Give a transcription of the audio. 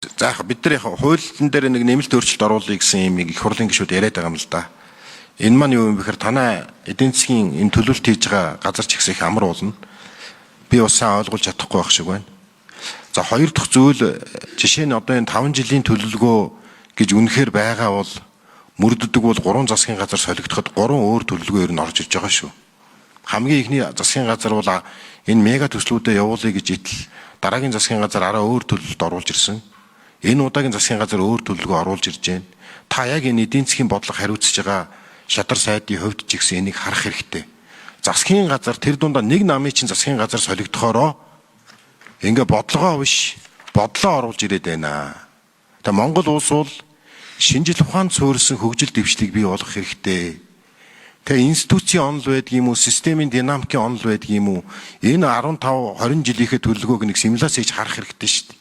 За яг бид нар яг хуулийн дээр нэг нэмэлт өөрчлөлт оруулъя гэсэн юм их хурлын гишүүд яриад байгаа юм л да. Энэ маань юу юм бэхээр танай эдийн засгийн энэ төлөвлөлт хийж байгаа газар ч ихсэх амар уулна. Би бас сайн ойлгуулж чадахгүй байх шиг байна. За хоёр дахь зүйл жишээ нь одоо энэ 5 жилийн төлөвлөгөө гэж үнэхээр байгаа бол мөрддөг бол 3 засгийн газар солигдоход 3 өөр төлөвлөгөөр нь орж ирж байгаа шүү. Хамгийн ихний засгийн газар бол энэ мега төслүүдэд явуулъя гэж итл дараагийн засгийн газар араа өөр төлөвлөлт оруулж ирсэн. Энэ удаагийн засгийн газар өөр төлөвлөгөө оруулж ирж байна. Та яг энэ эдийн засгийн бодлого хариуцж байгаа шадар сайдын хувьд ч гэсэн энийг харах хэрэгтэй. Засгийн газар тэр дундаа нэг намын чинь засгийн газар солигдохороо ингээ бодлогоо биш бодлоо оруулж ирээд байна. Тэгээ Монгол улс бол шинжил ухаанд суурилсан хөгжил дэвшлиг бий болгох хэрэгтэй. Тэгээ институцийн онол байдаг юм уу, системийн динамикийн онол байдаг юм уу? Энэ 15 20 жилийнхээ төлөвлөгөөг нэг симуляц хийж харах хэрэгтэй шүү дээ.